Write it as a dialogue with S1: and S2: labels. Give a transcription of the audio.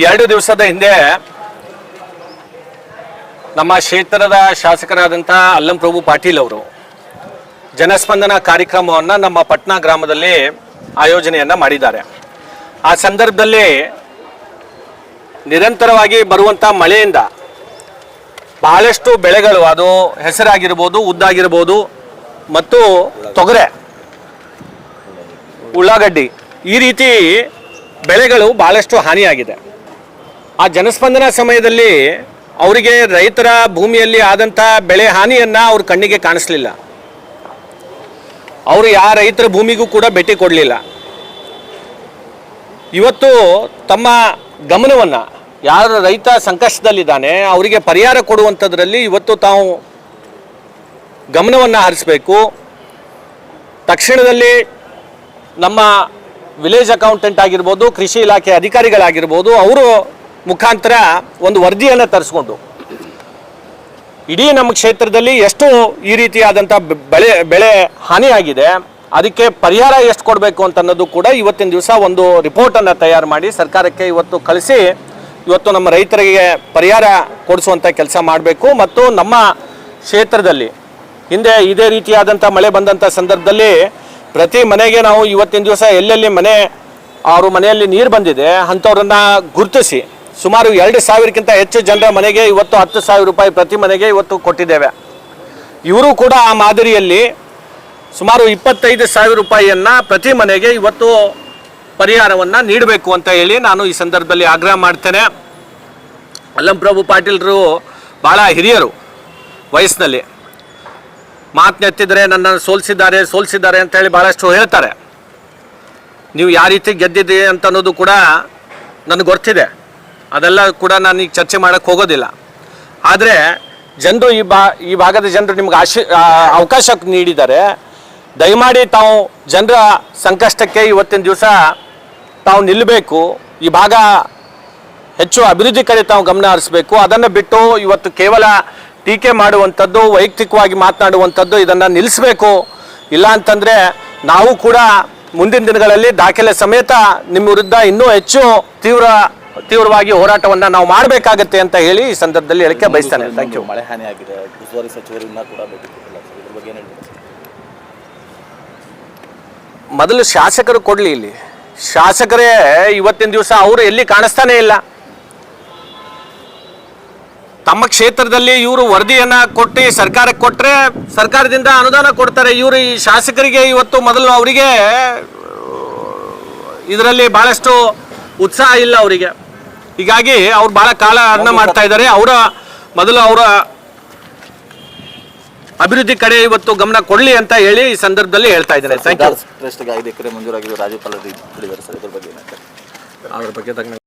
S1: 2 ದಿವಸದ ಹಿಂದೆ ನಮ್ಮ ಕ್ಷೇತ್ರದ ಶಾಸಕರಾದಂಥ ಅಲ್ಲಂ ಪ್ರಭು ಪಾಟೀಲ್ ಅವರು ಜನಸ್ಪಂದನ ಕಾರ್ಯಕ್ರಮವನ್ನು ನಮ್ಮ ಪಟ್ನಾ ಗ್ರಾಮದಲ್ಲಿ ಆಯೋಜನೆಯನ್ನು ಮಾಡಿದ್ದಾರೆ. ಆ ಸಂದರ್ಭದಲ್ಲಿ ನಿರಂತರವಾಗಿ ಬರುವಂಥ ಮಳೆಯಿಂದ ಬಹಳಷ್ಟು ಬೆಳೆಗಳು, ಅದು ಹೆಸರಾಗಿರ್ಬೋದು, ಉದ್ದಾಗಿರ್ಬೋದು ಮತ್ತು ತೊಗರೆ, ಉಳ್ಳಾಗಡ್ಡಿ, ಈ ರೀತಿ ಬೆಳೆಗಳು ಬಹಳಷ್ಟು ಹಾನಿಯಾಗಿದೆ. ಆ ಜನಸ್ಪಂದನ ಸಮಯದಲ್ಲಿ ಅವರಿಗೆ ರೈತರ ಭೂಮಿಯಲ್ಲಿ ಆದಂಥ ಬೆಳೆ ಹಾನಿಯನ್ನು ಅವ್ರ ಕಣ್ಣಿಗೆ ಕಾಣಿಸ್ಲಿಲ್ಲ. ಅವರು ಯಾವ ರೈತರ ಭೂಮಿಗೂ ಕೂಡ ಭೇಟಿ ಕೊಡಲಿಲ್ಲ. ಇವತ್ತು ತಮ್ಮ ಗಮನವನ್ನು, ಯಾರು ರೈತ ಸಂಕಷ್ಟದಲ್ಲಿದ್ದಾನೆ ಅವರಿಗೆ ಪರಿಹಾರ ಕೊಡುವಂಥದ್ರಲ್ಲಿ ಇವತ್ತು ತಾವು ಗಮನವನ್ನು ಹರಿಸಬೇಕು. ತಕ್ಷಣದಲ್ಲಿ ನಮ್ಮ ವಿಲೇಜ್ ಅಕೌಂಟೆಂಟ್ ಆಗಿರ್ಬೋದು, ಕೃಷಿ ಇಲಾಖೆ ಅಧಿಕಾರಿಗಳಾಗಿರ್ಬೋದು, ಅವರು ಮುಖಾಂತರ ಒಂದು ವರದಿಯನ್ನು ತರಿಸ್ಕೊಂಡು ಇಡೀ ನಮ್ಮ ಕ್ಷೇತ್ರದಲ್ಲಿ ಎಷ್ಟು ಈ ರೀತಿಯಾದಂಥ ಬೆಳೆ ಹಾನಿಯಾಗಿದೆ, ಅದಕ್ಕೆ ಪರಿಹಾರ ಎಷ್ಟು ಕೊಡಬೇಕು ಅಂತ ಅನ್ನೋದು ಕೂಡ ಇವತ್ತಿನ ದಿವಸ ಒಂದು ರಿಪೋರ್ಟನ್ನು ತಯಾರು ಮಾಡಿ ಸರ್ಕಾರಕ್ಕೆ ಇವತ್ತು ಕಳಿಸಿ ಇವತ್ತು ನಮ್ಮ ರೈತರಿಗೆ ಪರಿಹಾರ ಕೊಡಿಸುವಂಥ ಕೆಲಸ ಮಾಡಬೇಕು. ಮತ್ತು ನಮ್ಮ ಕ್ಷೇತ್ರದಲ್ಲಿ ಹಿಂದೆ ಇದೇ ರೀತಿಯಾದಂಥ ಮಳೆ ಬಂದಂಥ ಸಂದರ್ಭದಲ್ಲಿ ಪ್ರತಿ ಮನೆಗೆ ನಾವು ಇವತ್ತಿನ ದಿವಸ ಎಲ್ಲೆಲ್ಲಿ ಅವ್ರ ಮನೆಯಲ್ಲಿ ನೀರು ಬಂದಿದೆ ಅಂಥವ್ರನ್ನ ಗುರುತಿಸಿ ಸುಮಾರು 2,000ಕ್ಕಿಂತ ಹೆಚ್ಚು ಜನರ ಮನೆಗೆ ಇವತ್ತು 10,000 ರೂಪಾಯಿ ಪ್ರತಿ ಮನೆಗೆ ಇವತ್ತು ಕೊಟ್ಟಿದ್ದೇವೆ. ಇವರು ಕೂಡ ಆ ಮಾದರಿಯಲ್ಲಿ ಸುಮಾರು 25,000 ರೂಪಾಯಿಯನ್ನು ಪ್ರತಿ ಮನೆಗೆ ಇವತ್ತು ಪರಿಹಾರವನ್ನು ನೀಡಬೇಕು ಅಂತ ಹೇಳಿ ನಾನು ಈ ಸಂದರ್ಭದಲ್ಲಿ ಆಗ್ರಹ ಮಾಡ್ತೇನೆ. ಅಲ್ಲಂ ಪ್ರಭು ಪಾಟೀಲ್ರು ಭಾಳ ಹಿರಿಯರು ವಯಸ್ಸಿನಲ್ಲಿ, ಮಾತನ್ನೆತ್ತಿದರೆ ನನ್ನನ್ನು ಸೋಲಿಸಿದ್ದಾರೆ ಅಂತೇಳಿ ಭಾಳಷ್ಟು ಹೇಳ್ತಾರೆ. ನೀವು ಯಾವ ರೀತಿ ಗೆದ್ದಿದ್ದೀರಿ ಅಂತ ಅನ್ನೋದು ಕೂಡ ನನಗೆ ಗೊತ್ತಿದೆ. ಅದೆಲ್ಲ ಕೂಡ ನಾನು ಈಗ ಚರ್ಚೆ ಮಾಡೋಕ್ಕೆ ಹೋಗೋದಿಲ್ಲ. ಆದರೆ ಜನರು ಈ ಭಾಗದ ಜನರು ನಿಮ್ಗೆ ಅವಕಾಶ ನೀಡಿದ್ದಾರೆ. ದಯಮಾಡಿ ತಾವು ಜನರ ಸಂಕಷ್ಟಕ್ಕೆ ಇವತ್ತಿನ ದಿವಸ ತಾವು ನಿಲ್ಲಬೇಕು. ಈ ಭಾಗ ಹೆಚ್ಚು ಅಭಿವೃದ್ಧಿ ಕಡೆ ತಾವು ಗಮನ ಹರಿಸಬೇಕು. ಅದನ್ನು ಬಿಟ್ಟು ಇವತ್ತು ಕೇವಲ ಟೀಕೆ ಮಾಡುವಂಥದ್ದು, ವೈಯಕ್ತಿಕವಾಗಿ ಮಾತನಾಡುವಂಥದ್ದು, ಇದನ್ನು ನಿಲ್ಲಿಸಬೇಕು. ಇಲ್ಲ ಅಂತಂದರೆ ನಾವು ಕೂಡ ಮುಂದಿನ ದಿನಗಳಲ್ಲಿ ದಾಖಲೆ ಸಮೇತ ನಿಮ್ಮ ವಿರುದ್ಧ ಇನ್ನೂ ಹೆಚ್ಚು ತೀವ್ರವಾಗಿ ಹೋರಾಟವನ್ನು ನಾವು ಮಾಡಬೇಕಾಗತ್ತೆ ಅಂತ ಹೇಳಿ ಈ ಸಂದರ್ಭದಲ್ಲಿ ಹೇಳಿಕೆ ಬಯಸ್ತೇನೆ. Thank you.
S2: ಮಳೆ ಹಾನಿ ಆಗಿದೆ, ಉಸ್ತುವಾರಿ ಸಚಿವರಿಂದ ಕೂಡ ಭೇಟಿ ಕೊಟ್ಟಿಲ್ಲ ಸರ್, ಇದ್ರ ಬಗ್ಗೆ ಏನು ಹೇಳ್ತೀರಾ?
S1: ಮೊದಲು ಶಾಸಕರು ಕೊಡಲಿ. ಇಲ್ಲಿ ಶಾಸಕರೇ ಇವತ್ತಿನ ದಿವಸ ಅವರು ಎಲ್ಲಿ ಕಾಣಿಸ್ತಾನೆ ಇಲ್ಲ. ತಮ್ಮ ಕ್ಷೇತ್ರದಲ್ಲಿ ಇವರು ವರದಿಯನ್ನು ಕೊಟ್ಟು ಸರ್ಕಾರಕ್ಕೆ ಕೊಟ್ಟರೆ ಸರ್ಕಾರದಿಂದ ಅನುದಾನ ಕೊಡ್ತಾರೆ. ಇವರು ಈ ಶಾಸಕರಿಗೆ ಇವತ್ತು ಮೊದಲು ಅವರಿಗೆ ಇದರಲ್ಲಿ ಭಾಳಷ್ಟು ಉತ್ಸಾಹ ಇಲ್ಲ ಅವರಿಗೆ. ಹೀಗಾಗಿ ಅವ್ರು ಭಾಳ ಕಾಲಹರಣ ಮಾಡ್ತಾ ಇದ್ದಾರೆ. ಮೊದಲು ಅವರ ಅಭಿವೃದ್ಧಿ ಕಡೆ ಇವತ್ತು ಗಮನ ಕೊಡಲಿ ಅಂತ ಹೇಳಿ ಈ ಸಂದರ್ಭದಲ್ಲಿ ಹೇಳ್ತಾ ಇದ್ದೇನೆ. Thank you.
S2: ಟ್ರಸ್ಟ್ಗೆ 5 ಎಕರೆ ಮಂಜೂರಾಗಿದ್ದು ರಾಜ್ಯಪಾಲರು ಹೇಳಿದ್ದಾರೆ ಸರ್, ಇದ್ರ ಬಗ್ಗೆ
S1: ಅದ್ರ ಬಗ್ಗೆ